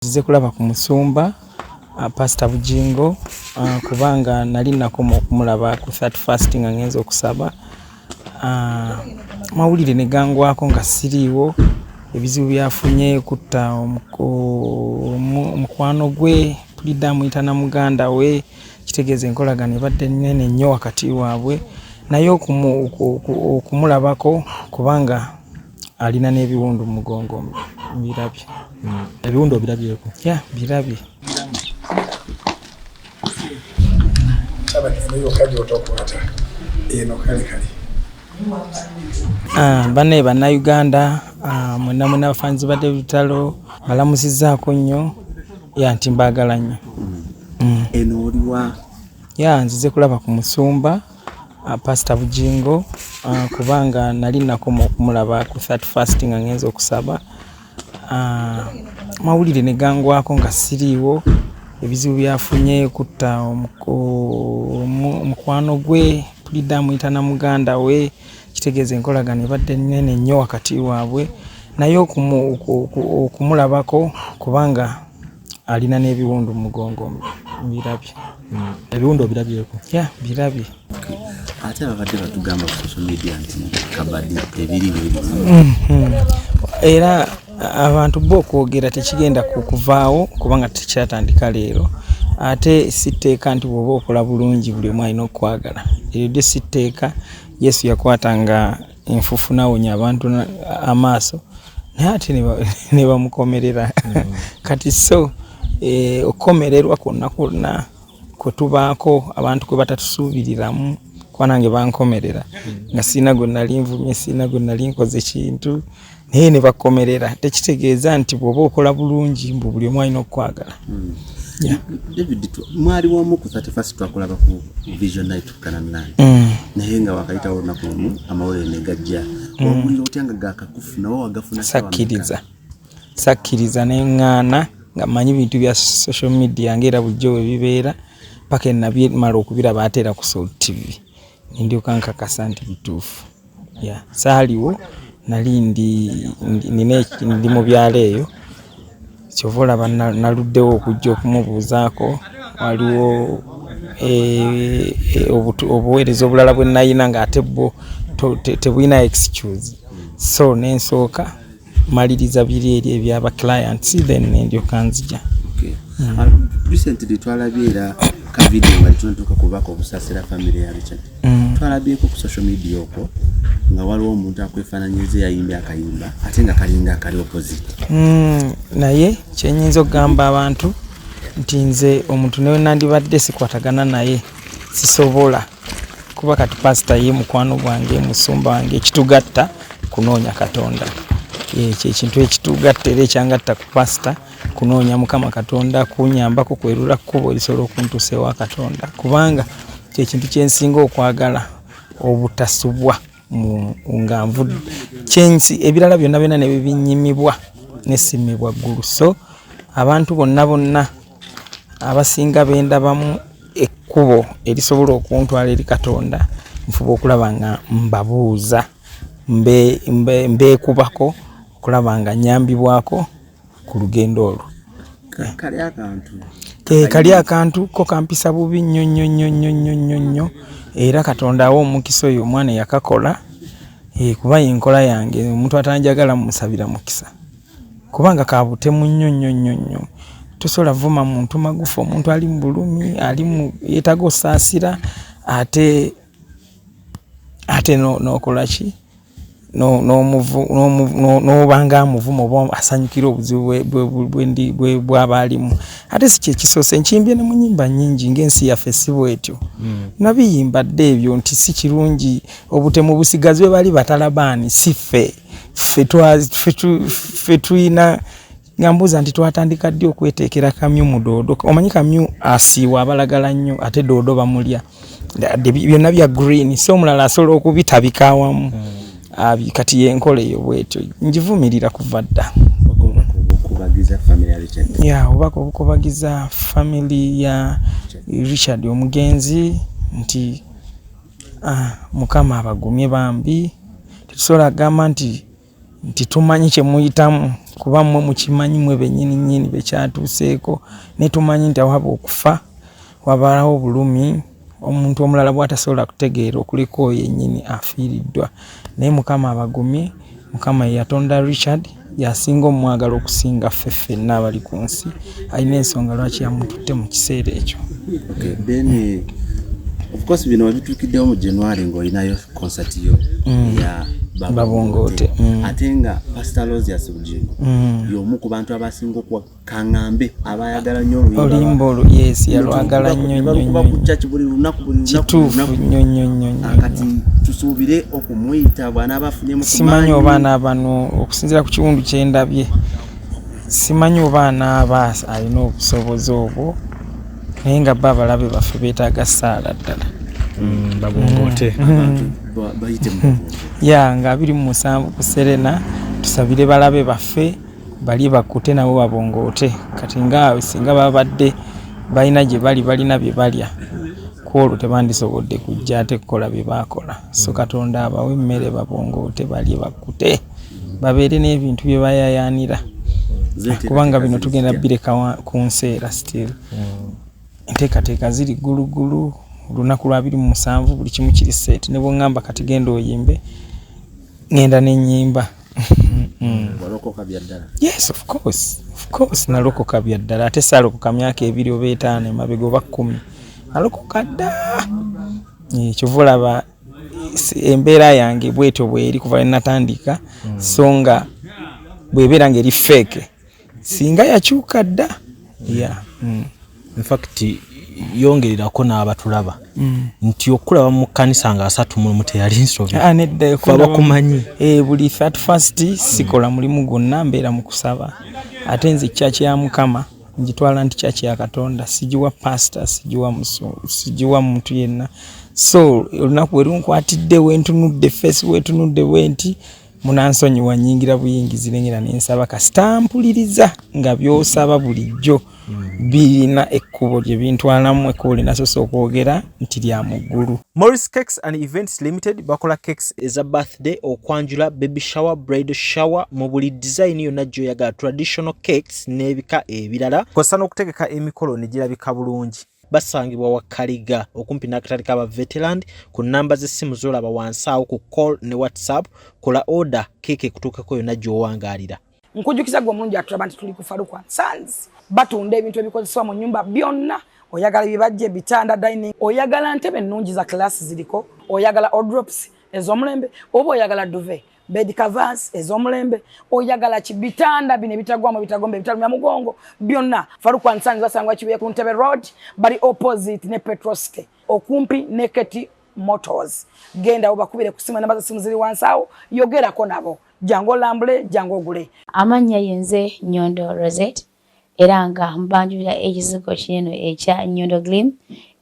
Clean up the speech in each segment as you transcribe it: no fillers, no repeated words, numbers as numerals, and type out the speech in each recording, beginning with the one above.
Nzize kulaba ku musumba Pastor Bugingo kubanga nali nakoma okumulaba ku 31st nga ngenze okusaba mawulire ne gangwako nga siriiwo ebizibu byafunye kutta omukwano gwe pulida muyitana muganda we kitegeeza enkolagana ebadde nnene nnyo wakati waabwe naye okumulabako kubanga alina n'ebiwundu mu mugongo mbirabye. Ebiwundu obirabyeko? Ya, birabye. Banne bannayuganda mwena abafanzi ba David Lutalo balamusizaako nnyo ya nti mbaagala nnyo. Eno oliwa? Ya nzize kulaba ku musumba Pastor Bugingo kubanga nali nakoma okumulaba ku 31st nga ngenze okusaba mawulire ne gangwako nga siriiwo ebizibu byafunye kutta omukwano gwe pulida muyitana muganda we kitegeeza enkolagana ebadde nnene nnyo wakati waabwe naye okumulabako kubanga alina n'ebiwundu mu mugongo mbirabye. Ebiwundu obirabyeko? Ya, birabye. Ate abadde batugamba ku social media nti kabadde ebiriwo era abantu bo okwogera tekigenda kuvaawo kubanga tekyatandika leero ate sitteeka nti bw'oba okola bulungi buli omu alina okwagala eryo ddyo sitteeka. Yesu yakwatanga enfufu n'awonya abantu amaaso naye ate ne bamukomerera kati so okukomererwa kwonna kwonna kwe tubaako abantu kwe batatusuubiriramu kuba nange bankomerera nga sirina gwe nali nvumye sirina gwe nali nkoze kintu naye ne bakomerera tekitegeeza nti bw'oba okola bulungi mbu buli omu alina okukwagala. David, mwali wamu ku 31st twakulaba ku Vision Night Kananani naye nga wakayitawo olunaku lumu amawulire ne gajja omuliro otya nga gakakufu nawo wagafuna sakkiriza neŋŋaana nga mmanyi bintu bya social media ng'era bulijjo we bibeera paka ennabyemala okubiraba ate era ku Soul TV ndyoka nkakasa nti bituufu. Saaliwo nali ndi mu byalo eyo kyova olaba naluddewo okujja okumubuuzaako waliwo obuweereza obulala bwe nayina ng'ate bwo tebulina excuse so nensooka maliriza biri eri ebyaba clients then ndyoka nzija. Recently twalabye era ka video nga tunatuuka kubaka obusasira family ya Richard twalabyeko ku social media okwo nga waliwo omuntu akwefaananyiza yayimba akayimba ate nga kalinga akali opposite. Naye kyenyinza okugamba abantu nti nze omuntu newe nandibadde sikwatagana naye sisobola kuba kati pastor ye mukwano gwange musumba wange ekitugatta kunoonya Katonda ekyo ekintu ekitugatta era ekyangatta ku pastor kunoonya Mukama Katonda kunyambako kwerula kkubo erisobola okuntuusa ewa Katonda kubanga kyekintu kyensinga okwagala obutasubwa nga nvudde kyensi ebirala byonna byonna ne binyimibwa nesimibwa ggulu so abantu bonna abasinga bendabamu ekkubo erisobola okuntwala eri Katonda nfuba okulaba nga mbabuuza mbeekubako okulaba nga nyambibwako ku lugendo olwo. Kali akantu ko kampisa bubi nnyo era Katonda awo omukisa oyo omwana yakakola kuba yenkola yange omuntu atanjagala musabira mukisa kubanga kabutemu nnyo tosobola vuma muntu magufu omuntu ali mu bulumi ali mu yeetaga osaasira ate n'okola ki n'obanga amuvumo oba asanyukira obuzibu bw'aba alimu ate si kyekisoose nkimbye ne mu nnyimba nnyingi ng'ensi yaffe si bwetyo nabiyimbadde ebyo nti si kirungi obutemu busigazi bwe bali batalabaani si ffe tulina nga mbuuza nti twatandika ddi okweteekera kamyu mu doodo omanyi kamyu asiiwa abalagala nnyo ate doodo bamulya byonna bya green so omulala asobola okubitabika awamu kati yenkola eyo bwetyo ngivumirira kuva dda. Obubaka obukubagiza family ya Richard omugenzi nti Mukama abagumye Bambi tetusobola kugamba nti nti tumanyi kye muyitamu kuba mmwe mukimanyi mwe bennyini bekyatuuseeko ne tumanyi nti awaba okufa wabalawo obulumi omuntu omulala bw'atasobola kutegeera okuliko oyo yennyini afiiriddwa naye mukama abagumye mukama yatonda Richard yasinga omwagala okusinga ffe ffenna abali ku nsi alina ensonga lwaki yamututte mu kiseera ekyo. Then of course bino wabituukiddewo mu January ng'olinayo concert yo ya babongote ate nga Pastor Rose Bugingo y'omu ku bantu abasinga okukaŋŋambe abayagala nnyo oluyimba yes yalwagala nnyo ku church buli lunaku kituufu nnyo kati tusuubire okumuyita bwana abafunye mu simanyi obaana bano okusinziira ku kiwundu kye ndabye simanyi obaana abaasa alina obusobozi obwo naye nga bba abalabe baffe beetaaga ssaala ddala babongote bayite mu ya nga 27 ku Serena tusabire balabe baffe bali bakute nabo babongote kati nga singa babadde balina gye balina bye balya kwolwo tebandisobodde kujja ate kukola bye baakola so Katonda abawe emmere babongote bali bakute babeere n'ebintu bye bayayaanira kubanga bino tugenda bireka ku nseera still enteekateeka ziri gulugulu olunaku lwa 27 buli kimu kiri set ne bw'ŋŋamba kati genda oyimbe ngenda n'ennyimba. Walokoka bya ddala? Yes, of course nalokoka bya ddala ate saalokoka myaka 2 oba 5 emabega oba 10 nalokoka dda kyova olaba embeera yange bwetyo bweri kuva natandika so nga bwebeera ngeri fake singa yakyuka dda in fact yongererako n'abatulaba nti okulaba mu kkanisa nga 3 teyali nsobi bakumanyi buli 31st sikola mulimu gwonna mbeera mu kusaba ate nze church ya Mukama njitwala nti church ya Katonda sijiwa pastor sijiwa muntu yenna so olunaku werunkwatidde wentunudde face wetunudde wenti munansonyiwa nyingira buyingizi nengera nensaba kasitampuliriza nga byosaba bulijjo birina ekkubo lye bintwalamu ekkubo linasosa okwogera nti lya muggulu. Morris Cakes and Events Limited bakola cakes eza birthday okwanjula baby shower bridal shower mu buli design yonna gy'oyagala traditional cakes n'ebika ebirala kosa n'okutegeka emikolo ne girabika bulungi. Basangibwa wa Kaliga okumpi n'akatale k'aba veteran ku namba z'essimu z'olaba wansi awo ku call ne WhatsApp kola order keke kutuukako yonna gy'owangaalira. Nkujjukiza gwe omulungi atulaba nti tuli ku Farukwa Sons batunda ebintu ebikozesebwa mu nnyumba byonna oyagala bibajje bitanda dining oyagala ntebe ennungi za class ziriko oyagala wardrobes ez'omulembe oba oyagala duvet bed covers ez'omulembe oyagala kibitanda bine bitagwamo bitagombe bitalumya mugongo byonna Farukwa Sons basangwa kibuye ku Ntebe Road bali opposite ne Petroske okumpi ne Keti Motors genda obakubire kusima namba za simu ziri wansawo yogerako nabo jango lambule jango gule. Amanya yenze Nyondo Rosette era nga mbanjulira ekizigo kino ekya Nyondo Glim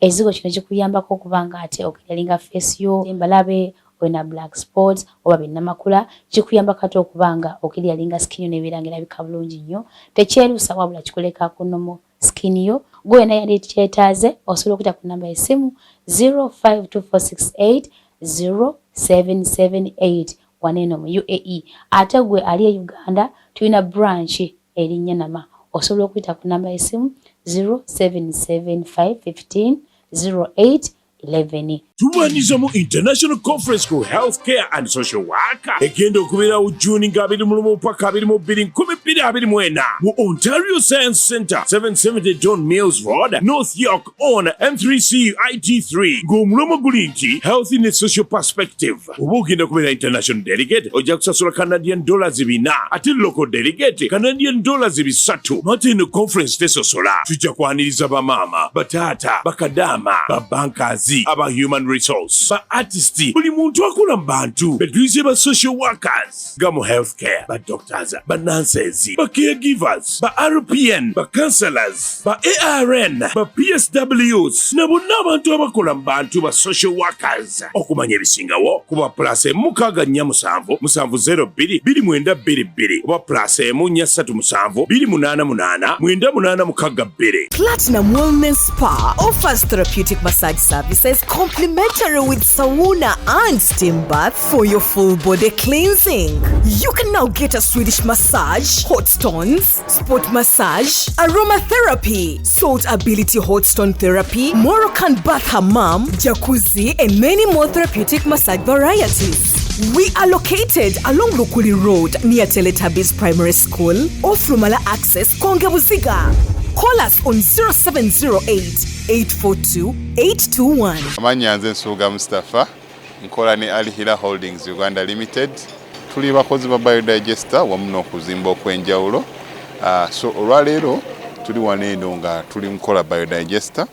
ekizigo kino kikuyambako okubanga ate okuyalinga face yo embalabe wena black spots oba binnamakula kikuyambako ate okubanga okiryalinga skin yo nebirangira bikabulungi nnyo tekyerusa wabula kikoleka kunomo skin yo gwe na yali kyetaaze osobola okuyita ku namba y'essimu 0524680778 waneno mu UAE ate gwe ali e Uganda tulina branch erinnya nama osobola okuyita ku namba y'essimu 0775150811. Tumaniza mu International Conference ku Healthcare and Social Worker egenda okubeera u June nga 21 paka 22 mu Ontario Science Centre 770 John Mills Road North York on M3C IT3 ng'omulomo guli nti Health in a Social Perspective oba ogenda kubeera international delegate ojja kusasula Canadian dollars 4 ate local delegate Canadian dollars 3 mate eno conference tesosola tujja kwaniriza bamaama bataata bakadama babankazi aba human resource ba artists buli muntu akola mu bantu betuyise ba social workers nga mu healthcare ba doctors ba nurses ba caregivers ba RPN ba counselors ba ARN ba PSWs na bonna abantu abakola mu bantu ba social workers okumanya ebisingawo kuba plus mukaga nnya 7702292 oba plus emunya 377288982. Platinum Wellness Spa offers therapeutic massage services, complimentary complimentary with sauna and steam bath for your full body cleansing. You can now get a Swedish massage, hot stones, sport massage, aromatherapy, salt ability hot stone therapy, Moroccan bath hammam, jacuzzi, and many more therapeutic massage varieties. We are located along Lukuli Road near Teletubbies Primary School, off Rumala Access, Kongebuziga. Call us on 0708-842-821. Amanya nze Nsuuga Mustafa, nkola ne Alihira Holdings Uganda Limited. Tuli bakozi ba biodigester wamu n'okuzimba okwenjawulo. So olwaleero tuli waneeno nga tuli mukola biodigester.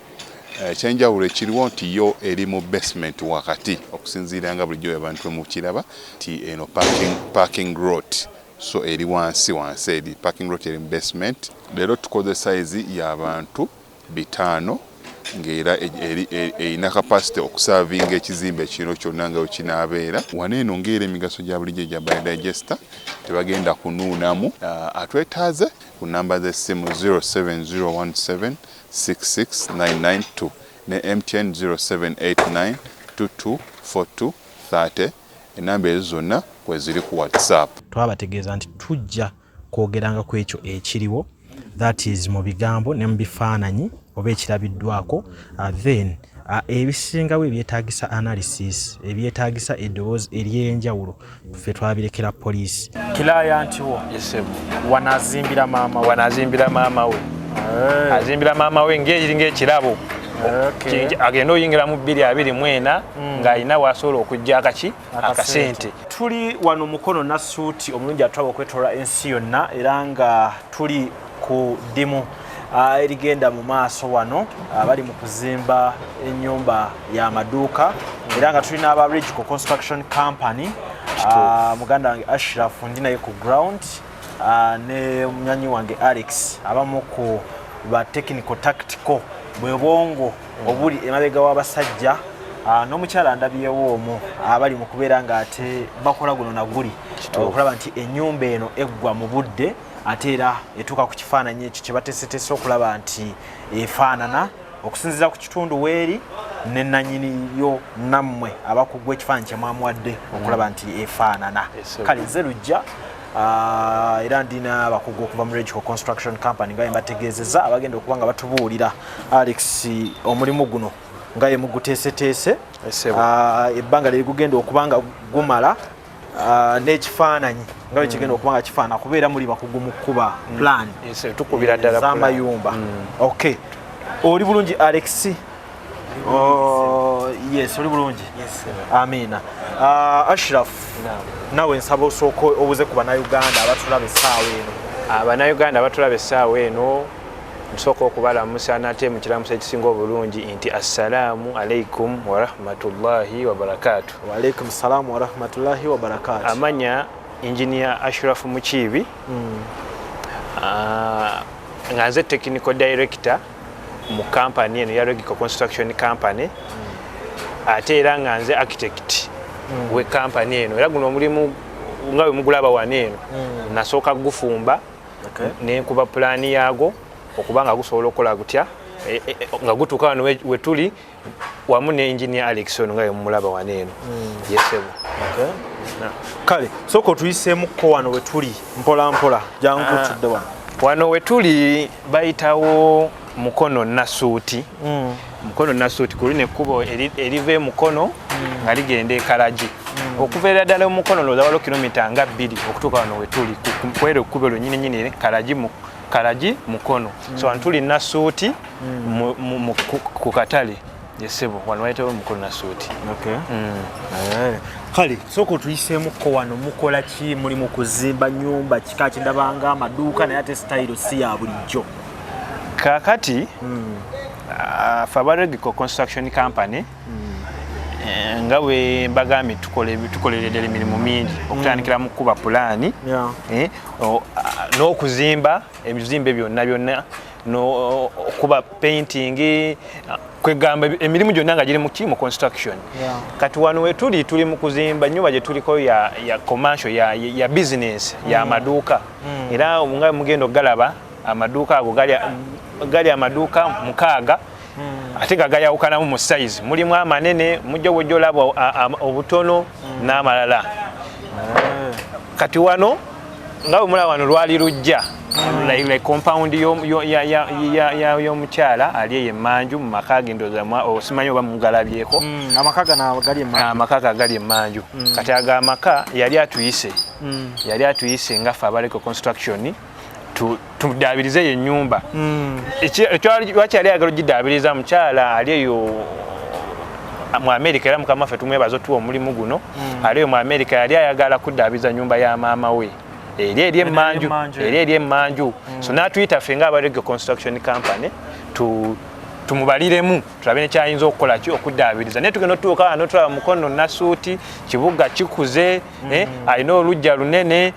Ekyenjawulo ekiriwo nti yo eri mu basement wakati okusinziira nga bulijjo abantu mu kiraba ti eno parking lot. So eri wansi eri parking lot eri mu basement. Leero tukoze size y'abantu 5 ng'era erina capacity okusavinga ekizimbe kino kyonna nga wekinaabeera. Waneeno ng'era emigaso gya bulijjo gya biodigester tebagenda kunuunamu. Atwetaaze ku namba z'essimu 07017669992 ne MTN 0789224230. Enamba ezo zonna kweziri ku WhatsApp. Twabategeeza nti tujja kwogeranga ku ekyo ekiriwo, that is mu bigambo ne mu bifaananyi oba ekirabiddwako, then ebisingawo ebyetaagisa analysis, ebyetaagisa eddoboozi ery'enjawulo ffe twabirekera poliisi. Client wo wanazimbira maama we azimbira maama we ng'ekirabo. Agenda oyingira mu 224 ng'alina wasobola okujja akasente. Tuli wano mukono na suuti omulungi atwaba okwetoola ensi yonna era nga tuli ku ddimu erigenda mu maaso wano bali mu kuzimba ennyumba y'amaduuka era nga tuli n'aba Regional Construction Company. Muganda wange Ashraf ndi naye ku ground ne munywanyi wange Alex abamu ku ba technical tactical bwebongo obuli emabega w'abasajja n'omukyala ndabyewo omwo abali mu kubeera nga ate bakola guno na guli okulaba nti ennyumba eno eggwa mu budde ate era etuuka ku kifaananyi ekyo kye bateeseteese okulaba nti efaanana okusinziira ku kitundu weeri ne nannyini yo nammwe abakugwa ekifaananyi kye mwamuwadde okulaba nti efaanana. Kale nze lujja era ndina abakugu okuva mu Regional Construction Company nga mbategeezeza abagenda okuba nga batubuulira Alex omulimu guno nga ye muguteeseteese ebbanga lye gugenda okuba nga gumala n'ekifaananyi nga bwe kigenda okuba nga kifaana kubeera muli bakugu mu kkuba plan tukubira ddala z'amayumba. Okay, oli bulungi Alex? Yes, oli bulungi. Amina. Ashraf, nawe nsaba osooka obuze ku bannayuganda abatulaba essaawa eno. Abannayuganda abatulaba essaawa eno nsooka okubalamusa nate mu kiramuso ekisinga obulungi nti assalaamu alaikum wa rahmatullahi wa barakatuh. Wa alaikum salaam wa rahmatullahi wa barakatuh. Amanya Engineer Ashraf Mukiibi, nga nze Technical Director mu company eno ya Regional Construction Company, ate era nga nze architect we company eno era guno omulimu nga bwe mugulaba wano eno nasooka gufumba ne nkuba pulaani yaago okuba nga gusobola okukola gutya nga gutuuka wano we tuli wamu ne Engineer Alex ono nga bwe mumulaba wano eno. Yesebo. Kale sooka otuyiseemukko wano we tuli mpola mpola jangu tudde wano. Wano we tuli bayitawo mukono nasuuti. Mukono nasuuti kuli nekkubo erive mukono nga ligenda e Karaji. Okuveera ddala mukono lwozawalo kilomita nga 2 okutuuka wano we tuli kwero ekkubo lwennyini nyini Karaji mukono. So wano tuli nasuuti ku katale. Yesebo wano wayitawo mukono nasuuti. Okay. Kale sooka otuyiseemukko wano mukola ki? Muli mu kuzimba nnyumba kika kindabanga amaduuka naye ate sitayiro si ya bulijjo. Kakati Faba Regional Construction Company nga we mbagambye tukoleredde emirimu mingi okutandikira mu kuba pulaani n'okuzimba ebizimbe byonna n'okuba painting kwegamba emirimu gyonna nga giri mu construction. Kati wano we tuli mu kuzimba nnyumba gye tuliko ya commercial ya business ya amaduuka era nga mugenda ogalaba amaduuka ago gali amaduuka 6 ate gagayawukanamu mu size mulimu amanene mujja wojja olaba obutono n'amalala kati wano nga bwe mulaba wano lwali lujja like compound y'omukyala ali eyo emmanju mu maka agendoza osimanyi oba mugalabyeko amaka gali emmanju kati agamaka yali atuyise nga ffe abaleko construction tudabirize eyo ennyumba lwaki yali ayagala ogidabiriza mukyala ali eyo mu America era mukama ffe tumwebaza otuwa omulimu guno ali eyo mu America yali ayagala kudabiriza nyumba ya maama we eri emmanju so n'atuyita ffe nga abalego construction company tumubaliremu tulabe nekyayinza okukola ki okuddaabiriza naye tugenda otuuka wano tulaba mukono nasuuti kibuga kikuze alina olujja lunene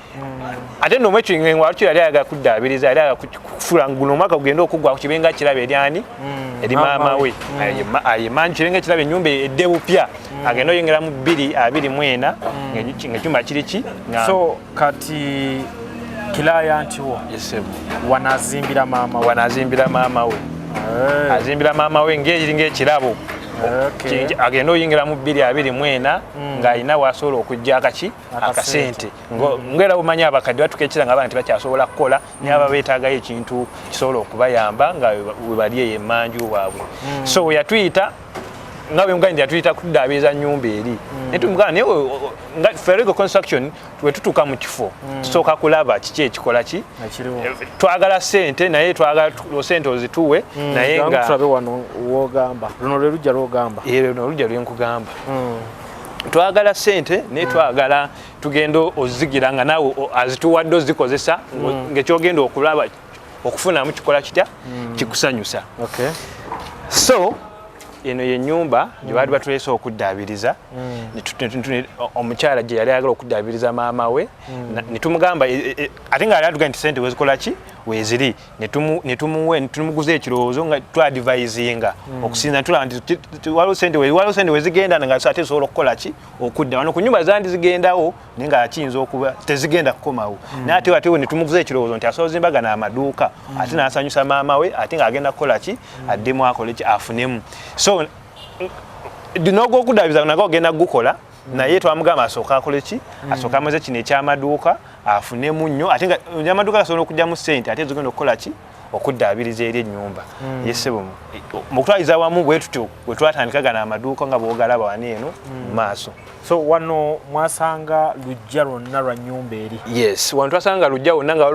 ate nno omwekyo ng'enwalukyo yali ayagala kuddaabiriza yali ayagala kufula guno omwaka gugenda okuggwa ku kibenga kiraba eryani eri maama we ayemmanju kibenga kiraba ennyumba edde bupya agenda oyongeramu 224 ng'ekyumba kiriki so kati kilayant wo wanazimbira maama we azimbira maama we ng'eringa ekirabo agenda oyingiramu 224 ng'alina wasobola okujja akasente ng'era bumanyi abakadde batukekera nga abantu bakyasobola kukola naye aba beetaagayo ekintu kisobola okubayamba nga we bali eyo emmanju waabwe so we yatuyita nga bwe mugandi yatuyita kuddaabiriza nnyumba eri naye tumugamba naye nga ferrego construction we tutuuka mu kifo tusooka kulaba kiki ekikola ki twagala ssente naye twagala sente ozituwe naye nga tulabe wano wogamba luno lwe lujja lwogamba luno olujja lwenkugamba twagala ssente naye twagala tugenda ozigira nga naawe azituwadde ozikozesa ng'ekyogenda okulaba okufunamu kikola kitya kikusanyusa so eno yennyumba gye baali batuleese okuddaabiriza omukyala gye yali ayagala okuddaabiriza maama we ne tumugamba ate nga yali atugamba nti sente wezikola ki weeziri ne tumuguza ekirowoozo nga twadivaizinga okusinza tulaba nti waliwo sente wezigenda nga ate zisobola okukola ki okudda wano ku nnyumba zandi zigendawo naye nga kiyinza okuba tezigenda kukomawo naye ate ne tumuguza ekirowoozo nti asobola zimbagana amaduuka ate n'asanyusa maama we ate ng'agenda kukola ki addemu akole ki afunemu so n'ogwokuddaabiriza nago ogenda gukola naye twamugamba asooka akole ki asooka amaze kino ekyamaduuka afunemu nnyo ate nga amaduuka gasobola okujjamu ssente ate zigenda okukola ki okuddaabiriza eri ennyumba yesebo mu kutwaliza wamu bwe tutyo bwe twatandika gana amaduuka nga bw'ogalaba wano eno mu maaso so wano mwasanga lujja lwonna lwa nnyumba eri yes wano twasanga lujja wonna nga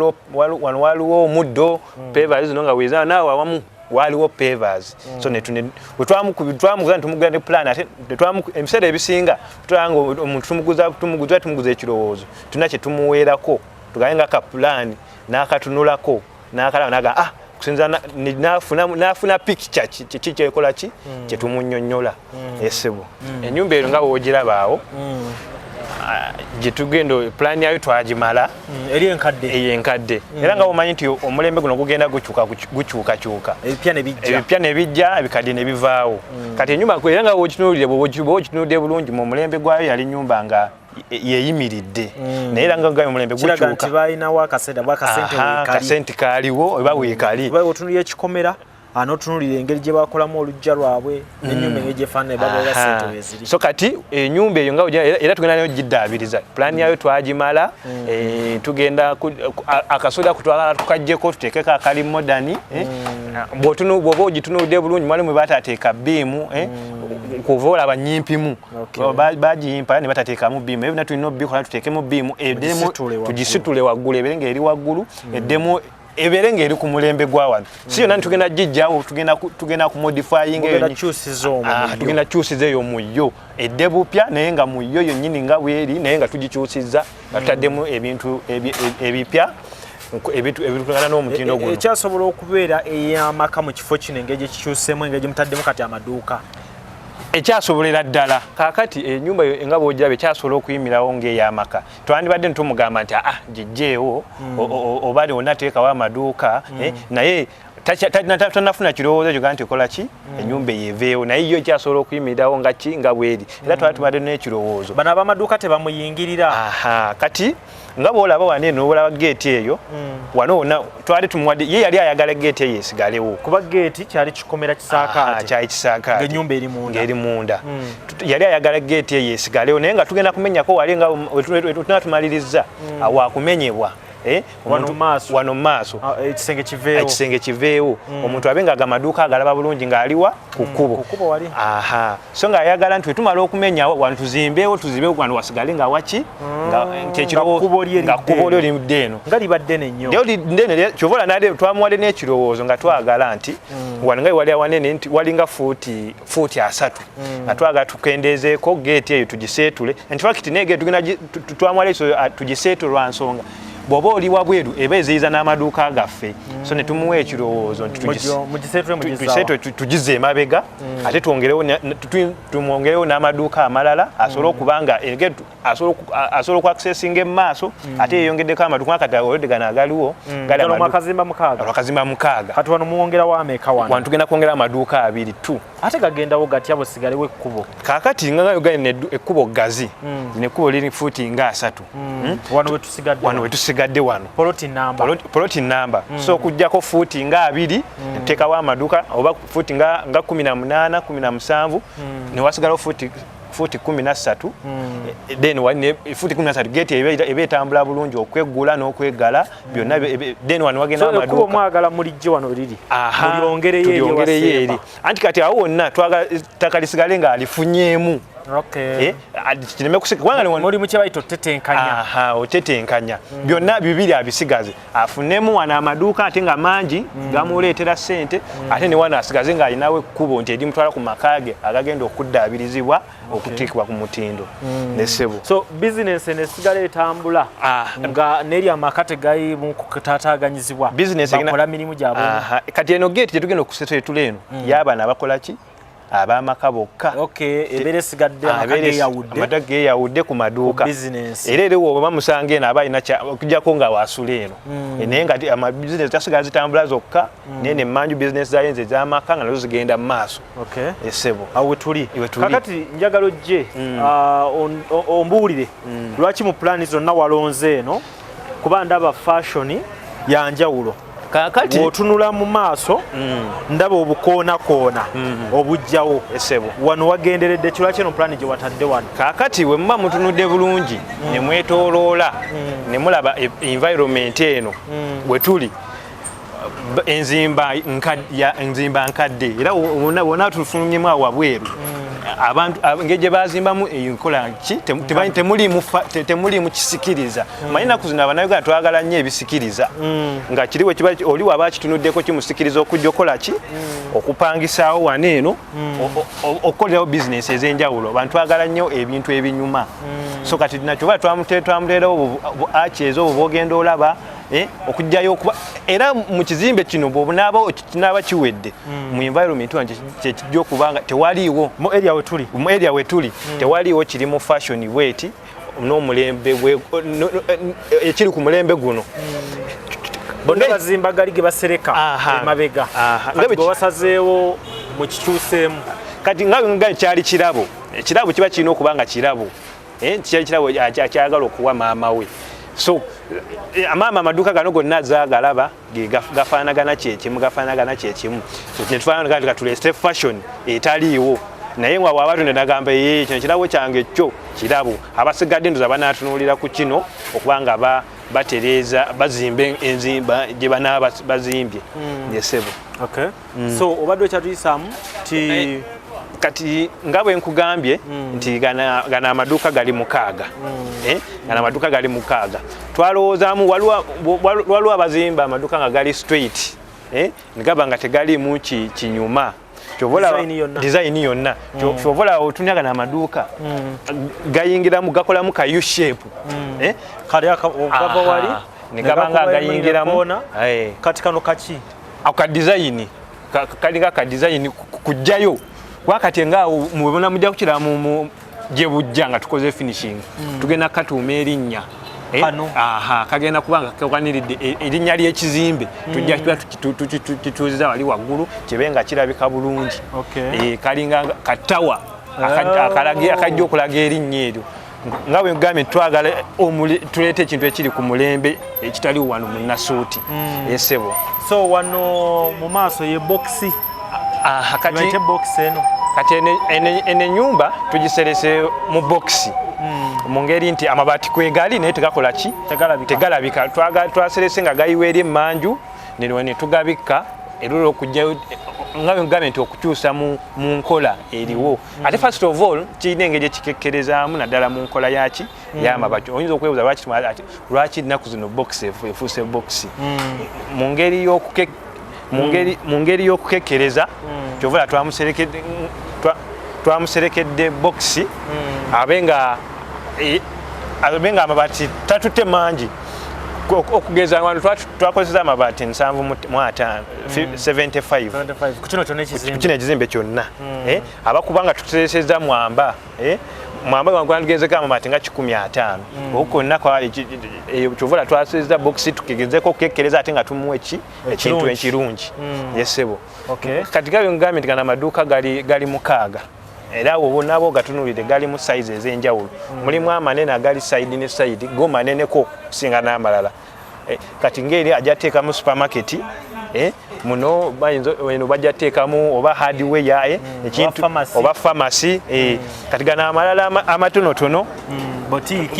wano waliwo omuddo peva zino nga weezaa naawe awamu waliwo pavers so twamuguza ntumuguza ne plan ate ebiseera ebisinga tutanga omuntu tumuguza ekirowoozo tuna kye tumuweerako tugaye nga ka plan n'akatunulako n'akalaba naga kusinza n'afuna picture kiki kyekola ki kye tumunnyonnyola esebo ennyumba ero nga bw'ogirabaawo gye tugenda plan yayo twagimala eri enkadde era nga omanyi nti omulembe guno gugenda gukyukakyuka ebipya ne bijja ebikadde ne bivaawo kati ennyumba era nga bw'ogitunulidde bulungi mu mulembe gwayo yali nnyumba nga yeyimiridde naye era nga gayo omulembe gukyuka akasente kaaliwo oba weekali otunulira ekikomera anotunulira engeri gye bakolamu olujja lwabwe n'ennyumba engeri gyefaanana babeera ssente weeziri so kati ennyumba eyo nga era tugenda nayo giddaabiriza plan yayo twagimala tugenda akasoda kutwagala tukaggyeko tuteekeko akali modani bw'oba ogitunulidde bulungi mwali mwe bataateeka biimu kuva olaba nnyimpimu bagiyimpa ne batateekamu biimu ebyo tulina obikola tuteekemu biimu eddemu tugisitule waggulu ebere ng'eri waggulu eddemu ebere ng'eri ku mulembe gwa wano si yonna tugenda gijjawo tugenda ku modifying tugenda kyusiza eyo mu yo edde bupya naye nga mu yo yonnyini nga bweri naye nga tugikyusizza nga tutaddemu ebintu ebipya ebitugana n'omutindo guno ekyasobola okubeera ey'amaka mu kifo kino engeri gyekikyusemu engeri gyemutaddemu kati amaduuka ekyasobolera ddala kaakati ennyumba nga bw'ogiraba ekyasobola okuyimirawo ng'ey'amaka twandibadde ntumugamba nti gijjeewo oba wonna teekawo amaduuka naye tanafuna kirowoozo ekyo nti kola ki ennyumba yeveewo naye yo kyasobola okuyimirirawo nga bweri era twali tumadde n'ekirowoozo bano abamaduuka tebamuyingirira kati nga bwolaba wane n'olaba geeti eyo wano wonna twali tumuwadde ye yali ayagala geeti eyo esigalewo kuba geeti kyali kikomera kisaakaate kyali kisaakaate ng'ennyumba eri munda yali ayagala geeti eyo esigalewo naye nga tugenda kumenyako wali nga tunatumaliriza wakumenyebwa wano maaso ekisenge kiveewo omuntu abe nga amaduuka agalaba bulungi ng'aliwa ku kkubo so ng'ayagala nti wetumala okumenyawo wano tuzimbeewo wano wasigale nga waki nga kkubo lyo limudde eno nga libadde nnyo kyovola twamuwadde n'ekirowoozo nga twagala nti wano nga wali awanene nti walinga fuuti 3 nga twagala tukendeezeeko geeti eyo tugiseetule infact nege twamuwadde ekyo tugiseetule lwa nsonga bw'oba oli wabweru eba eziyiza n'amaduuka gaffe so ne tumuwa ekirowoozo nti tugize emabega ate tumwongerewo n'amaduuka amalala asobole okuba nga asobola okuaccessinga emmaaso ate yeyongeddeko amaduuka kati olwedde gano agaliwo akazimba 6 kati wano muwongerawo ameeka wano tugenda kwongera amaduuka 2 tu ate gagendawo gatya busigalewo ekkubo kaakati nga gane ekkubo gazi nekkubo liri fuuti nga 3 wano wetusigadde wano poloti namba so okujjako fuuti nga 2 neteekawo amaduuka oba fuuti nga 18 17 newasigalawo fuuti 13 then fuuti 13 geeti eba etambula bulungi okweggula n'okwegala byonna then wano wagenda amaduuka so mwagala mulijjo wano liri mulyongereyo eri anti kati awo wonna twagala ttaka lisigale nga alifunyeemu oli mukyebayita otetenkanya byonna bibiri abisigaze afunemu wano amaduuka ate nga mangi gamuleetera ssente ate ne wano asigaze ng'alinawo ekkubo nti erimutwala ku makage agagenda okuddaabirizibwa okutikibwa ku mutindo nesebo so bizinesi nesigala etambula nga neri amaka tegayimu kutaataaganyizibwa bakola mirimu gyabwe kati eno geeti gyetugenda okusetula etula eno y'abaana abakola ki abamaka bokka ebeera esigadde amata geeyawudde ku maduuka era eri woba musanga eno aba alina okujjako nga waasula eno naye nga amabizinesi tasigala zitambula zokka naye nemmanju bizinesi zayo nze ez'amaka nga nazo zigenda mu maaso esebo awo wetuli kakati njagala ojje ombuulire lwaki mu pulaani zonna walonze eno kuba ndaba fashion yanjawulo kakati otunula mu maaso ndaba obukoona obujjawo esebo wano wagenderedde kirwaki eno pulaani gye watadde wano kakati bwe muba mutunudde bulungi ne mwetooloola ne mulaba environment eno bwe tuli enzimba nkadde era wonna tufulumyemu awo wabweru abantu ngeri gye bazimbamu enkola ki temulimu kisikiriza manyi naku zino abannayuganda twagala nnyo ebisikiriza nga kiriwe oli waba kitunuddeko kimusikiriza okujja okola ki okupangisaawo wano eno okukolerawo bizinesi ez'enjawulo abantu twagala nnyo ebintu ebinyuma so kati nakyo twamuteerawo aki ezo obwo bwogenda olaba okujjayo okuba era mu kizimbe kino bw'onaaba kiwedde mu environment wange kyekijja okuba nga tewaliiwo mu area wetuli tewaliiwo kiri mu fashion bweti n'omulembe ekiri ku mulembe guno bonna bazimba gali ge basereka emabega kati bwe basazeewo mu kikyuseemu kati nga kyali kirabo ekirabo kiba kirina okuba nga kirabo kyali kirabo akyagala okuwa maama we so amaama amaduuka gano gonna zaagalaba gafaanagana kyekimu netufaanagana tuleste fashion etaliiwo naye nga waabatonda nagamba kino kirabo kyange kyo kirabo abasigadde ndoza banatunuulira ku kino okuba nga batereeza bazimba enzimba gye banaaba bazimbye yesebo so obadde okyatuyisaamu ti kati nga bwe nkugambye nti gana amaduuka gali 6 gana amaduuka gali 6 twalowoozaamu waliwo abazimba amaduuka nga gali straight negaba nga tegalimu kinyuma design yonna kyovola otunya gana amaduuka gayingiramu gakolamu ka U shape okava wali negaba nga gayingiramu kati kano kaki ako ka design kalinga ka design kujjayo wakati nga mubona mujja kukira mu gye bujja nga tukoze finishing tugenda katuuma erinnya kagenda kubanga kakwaniridde erinnya ly'ekizimbe tujja kuba tukituuziza wali waggulu kibenga kirabika bulungi kalinga katawa akajja okulaga erinnya eryo nga bwe ngambye twagala tuleeta ekintu ekiri ku mulembe ekitali wano mu Nasuuti esebo so wano mu maaso ye boxi kati ene nyumba tugiserese mu boxi mu ngeri nti amabaati kwegali naye tegakola ki tegalabika twaserese nga gayiwa eri emmanju ne tugabika erula okujja nga bwe ngambye nti okukyusa mu nkola eriwo ate first of all kirina engeri ekikekkerezaamu naddala mu nkola yaki y'amabaati oyinza okwebuuza lwaki nnaku zino box efuuse box mu ngeri y'okukekkereza kyovula twamuserekedde box abenga amabaati tatutte mangi okugeza wano twakozesa amabaati 75 kino ekizimbe kyonna abakubanga tutereseza mwamba gwandugezeko amabaati nga 15 okukonna kyovula twaseza box tukegezeko okukekkereza ate nga tumuwa ekintu ekirungi yesebo kati gabyo ngambye nti gana amaduuka gali 6 era obo nabo gatunulire gali mu size ez'enjawulo mulimu amanene agali side ne side go maneneko kusinga n'amalala kati ngeri ajateeka mu supermarket muno bayinzo bajateekamu oba hardware ekintu oba pharmacy kati gana amalala amatonotono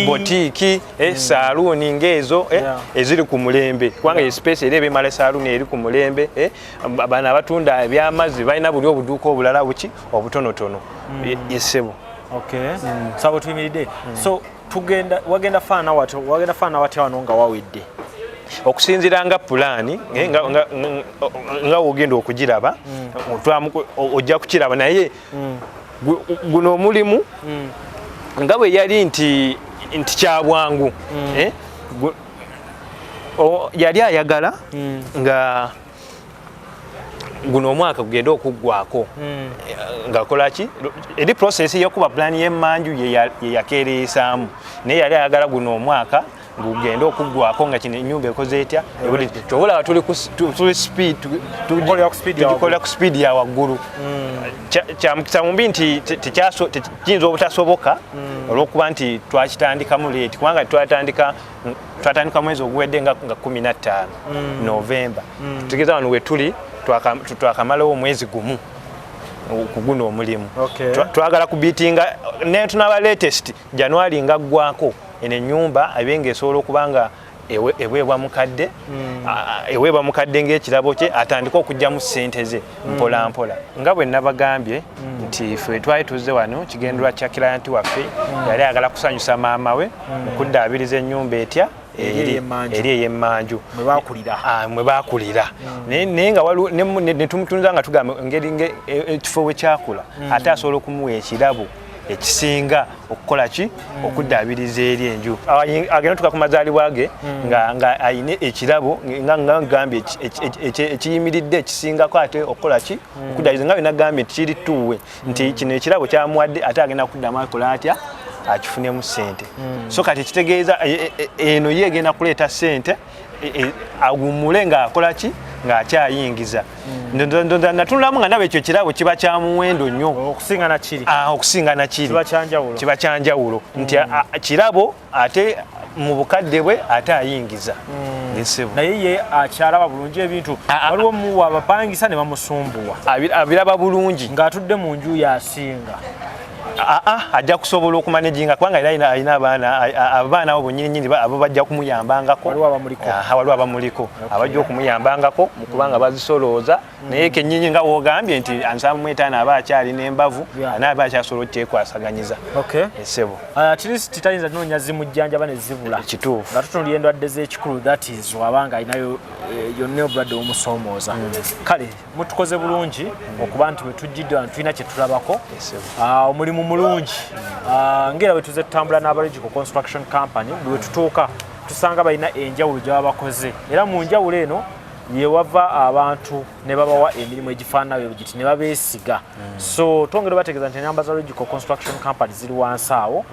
botiki saloon ngezo eziri ku mulembe kubanga space erebe mala saloon eri ku mulembe bana abatunda ebyamazzi balina buli obuduuka obulala buki obutonotono yesebo sabo tuyimiridde so wagenda faana wati wano nga wawedde okusinzira nga pulaani nga wogenda okugiraba ojja kukiraba naye guno omulimu nga bwe yali nti kyabwangu yali ayagala nga guno omwaka gugenda okuggwako ngakolaki eri process yokuba pulaani y'emmanju yeyakeereesaamu naye yali ayagala guno omwaka ngugenda okuggwako nga kino ennyumba ekoze etya kyobulaba tuli speed tugikolera ku speed ya waggulu kyamukisa mumbi nti kiyinza obutasoboka olw'okuba nti twakitandikamu leeti kubanga twatandika mwezi oguwedde nga 15 Novemba tutegeeza wano we tuli twakamalawo omwezi gumu ku guno omulimu twagala kubiitinga naye tunaba latest January nga ggwako eno ennyumba abenga esobola okubanga eweebwa mukadde ng'ekirabo kye atandika okugyamu ssente ze mpola mpola nga bwe nabagambye nti ffe twali tuzze wano kigendera kya kilayanti waffe yali ayagala kusanyusa maama we mu kuddaabiriza ennyumba etya eri ey'emmanju mwe baakulira naye nga ne tumutunza nga tugamba engeri ekifo we kyakula ate asobola okumuwa ekirabo ekisinga okukola ki okuddaabiriza eri enju agenda tuka ku mazaalibwa ge nga ayina ekirabo nga ngambye ekiyimiridde ekisingako ate okukola ki okuddaabiriza nga byenagambye tikiri tuwe nti kino ekirabo kyamuwadde ate agenda kuddamu akola atya akifunemu ssente so kati kitegeeza eno ye egenda kuleeta ssente agumule ng'akola ki ng'akyayingiza natunulamu nga naba ekyo kirabo kiba kya muwendo nnyo okusinga nakiri kiba kyanjawulo nti kirabo ate mu bukadde bwe ate ayingiza naye ye akyalaba bulungi ebintu waliwo muwa abapangisa ne bamusumbuwa abiraba bulungi ng'atudde mu nju yasinga ajja kusobola okumanejinga kubanga era alina abaana abo bonnyininyini abo bajja kumuyambangako waliwo abamuliko abajja okumuyambangako mu kubanga bazisolooza naye kennyinyi nga woogambye nti 75 aba akyalina embavu anaaba akyasobola okyekwasagaanyiza esebo atleast tayinza noonya zimujjanjaba ne zibula kituufu nga tutunulya endwadde z'ekikulu that is wabanga alinayo yonna obulwadde omusoomooza kale mutukoze bulungi okuba nti bwe tujjidde wano tulina kye tulabako omulimu mulungi ngera bwe tuze tutambula n'Aboriginal Construction Company bwe tutuuka tusanga balina enjawulo gy'aba bakoze era mu njawulo eno ye wava abantu ne babawa emirimu egifaanana bwe giti ne babeesiga so twongera bategeeza nti enamba za logical construction company ziri wansi awo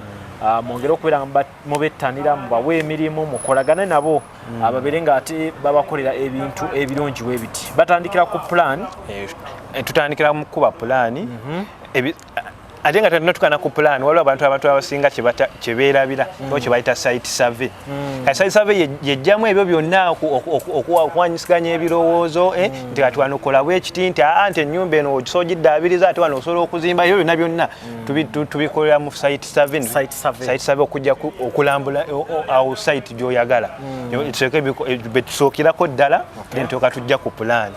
mwongere okubeera nga mubettanira mubawe emirimu mukolagane nabo ababeere nga ate babakolera ebintu ebirungi bwe biti batandikira ku plan tutandikira mu kuba plan ate nga tunatukana ku plan waliwo abantu abasinga kyebeerabira kye bayita site survey site survey yejjamu ebyo byonna okuwanyisiganya ebirowoozo nti kati wano kola bwekiti nti nti ennyumba eno ogisobola ogiddaabiriza ate wano osobola okuzimba ebyo byonna tubikolera mu site survey okujja okulambula awo site gy'oyagala betusookirako ddala nentuuka tujja ku plan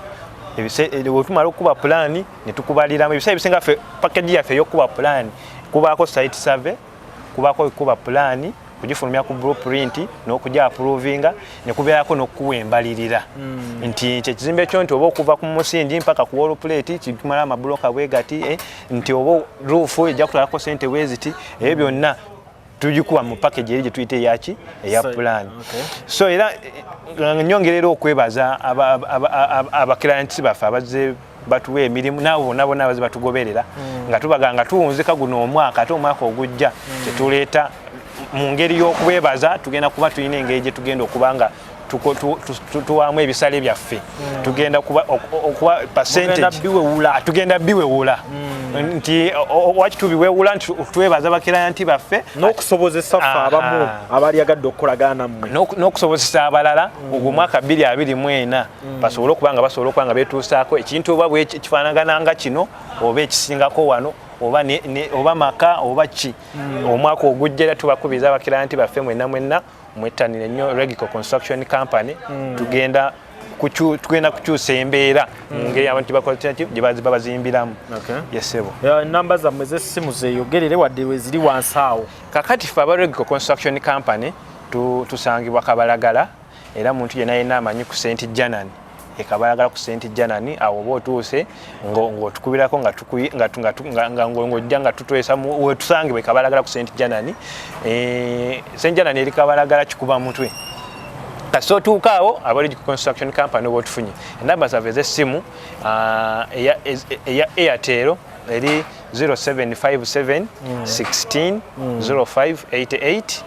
wetumala okuba plan netukubaliramu ebiseera ebisinga ffe package yaffe ey'okuba plan kubaako site survey kubaako kuba plan kugifulumya ku blueprint n'okujja approvinga ne kubeerako n'okuwa embalirira nti ekizimbe kyo nti oba okuva ku musingi mpaka ku wall plate kitumala amabuloka bwe gati nti oba roof ejja kutwalako sente weziti ebyo byonna tujikuwa mu package eri gye tuyite yaki eya plan so era nyongerera okwebaza abakiriyanti baffe abazze batuwa emirimu nabo bonna abazze batugoberera nga tubaganga tuwunzika guno omwaka ate omwaka ogujja tetuleeta mu ngeri y'okwebaza tugenda kuba tulina engeri gye tugenda okuba nga tuwamu ebisale byaffe tugenda okuba percentage tugenda biwewula nti waki tubiwewula nti twebaza bakiriyanti baffe n'okusobozesa ffe abamu abali agadde okukolagana nammwe n'okusobozesa abalala ogwo mwaka 2024 basobole okuba nga betuusaako ekintu oba kifaanagana nga kino oba ekisingako wano oba maka oba ki omwaka ogujja era tubakubiza abakiriyanti baffe mwenna mwettanire nnyo Logical Construction Company tugenda kukyusa embeera ngeri abantu gye bazimbiramu yesebo namba zammwe z'essimu zeeyogerere wadde we ziri wansi awo kakati ffe aba Logical Construction Company tusangibwa Kabalagala era muntu yenna yenna amanyi ku St. Janani ekabalagala ku St. Janani awo oba otuuse ng'otukubirako ng'ojja nga tutwesa wetusangibwa ekabalagala ku St. Janani St. Janani eri Kabalagala kikuba mutwe so tuuka awo aba Logical Construction Company oba otufunye enamba zaffe ez'essimu eya Airtel eri 0757 16 0588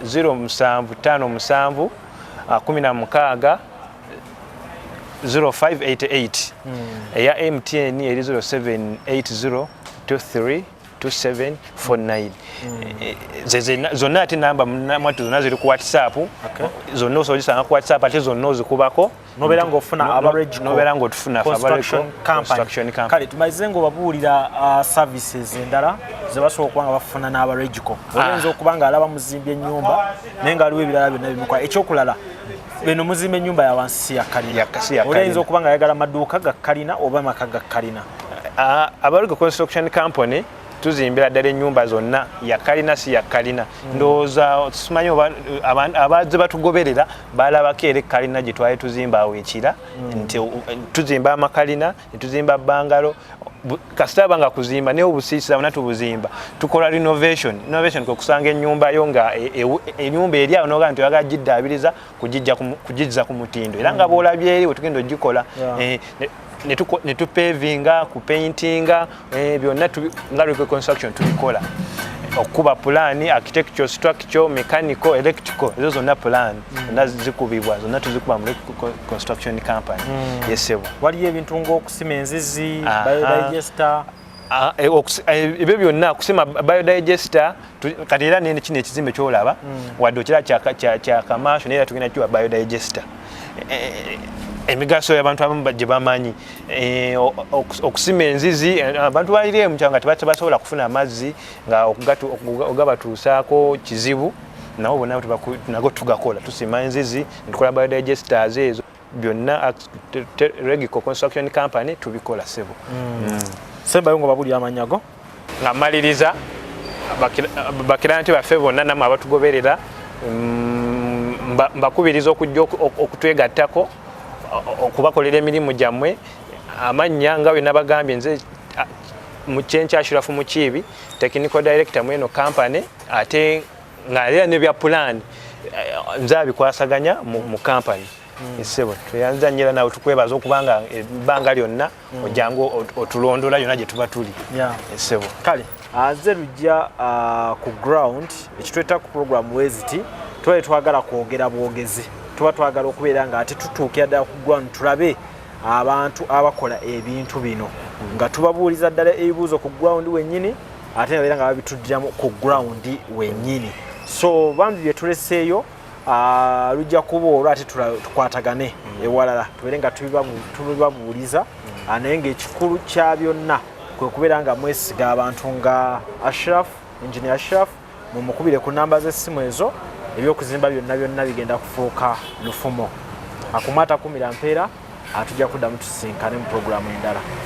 0757 16 0588 eya MTN eri 0780 23 2749 zonna ate namba mwatu zonna ziri ku WhatsApp zonna osobola ku WhatsApp ate zonna ozikubako nobeera ng'ofuna nobeera ng'otufuna construction company kale tumalize ng'obabuulira services endala ze basobola okuba nga bafuna n'abaregico oyinza okuba nga alaba muzimbi ennyumba naye ng'aliwo ebirala byonna bimukola ekyokulala beno muzimba ennyumba ya wansi ya kalina oyinza okuba nga ayagala amaduuka ga kalina oba amaka ga kalina aba Logical Construction Company tuzimbira ddala ennyumba zonna ya kalina si ya kalina ndowooza simanyi abazze batugoberera balabako era kalina gye twali tuzimba awo ekira nti tuzimba amakalina ne tuzimba bangalo kasitaba nga kuzimba naye obusiisira bonna tubuzimba tukola renovation kwe kusanga ennyumba yo nga ennyumba eri awo noga nti oyagala giddaabiriza kugizza ku mutindo era nga boolabye eri wetugenda ogikola ne tupevinga kupaintinga byonna nga Logical Construction tubikola okuba plan architectural structure mechanical electrical ezo zonna plan zonna zikubibwa zonna tuzikuba mu Logical Construction Company yesebo waliyo ebintu ng'okusima enzizi biodigester ebyo byonna kusima biodigester kati era nene kino ekizimbe kyolaba wadde okira kya kamasho naye era tugenda kiwa biodigester emigaso y'abantu abamu gye bamanyi okusima enzizi abantu balire mu kyanga tebasobola kufuna amazzi nga ogabatuusaako kizibu nabo bonna nago tugakola tusima enzizi netukola biodigesters ezo byonna Logical Construction Company tubikola sebo sembayo nga babulira amanyago nga maliriza bakiriyanti baffe bonna namwe abatugoberera mbakubiriza okujja okutwegattako okubakolera emirimu gyammwe amannya nga bwe nabagambye nze Mukyashirafu Mukiibi technical director mweno company ate nga era ne bya plan nze abikwasaganya mu company Essebo tuyanzanyira nawe tukwebaza okubanga ebbanga lyonna ojangu otulondola yonna gye tuba tuli. Essebo kale aze lujja ku ground ekitweta ku program weziti twali twagala kwogera bwogezi tuba twagala okubeera nga ate tutuukira ddala ku ground tulabe abantu abakola ebintu bino nga tubabuuliza ddala ebibuuzo ku ground wennyini ate nabeera nga babituddiramu ku ground wennyini. So Bambi bye tuleseeyo lujja kuba olwo ate tukwatagane ewalala tubeere nga tubibabuuliza naye ng'ekikulu kya byonna kwe kubeera nga mwesiga abantu nga Ashraf, Engineer Ashraf mumukubire ku namba z'essimu ezo ebyokuzimba byonna bigenda kufuuka lufumo. Akumata kumira mpeera atujja kuddamu tusinkane mu programu endala.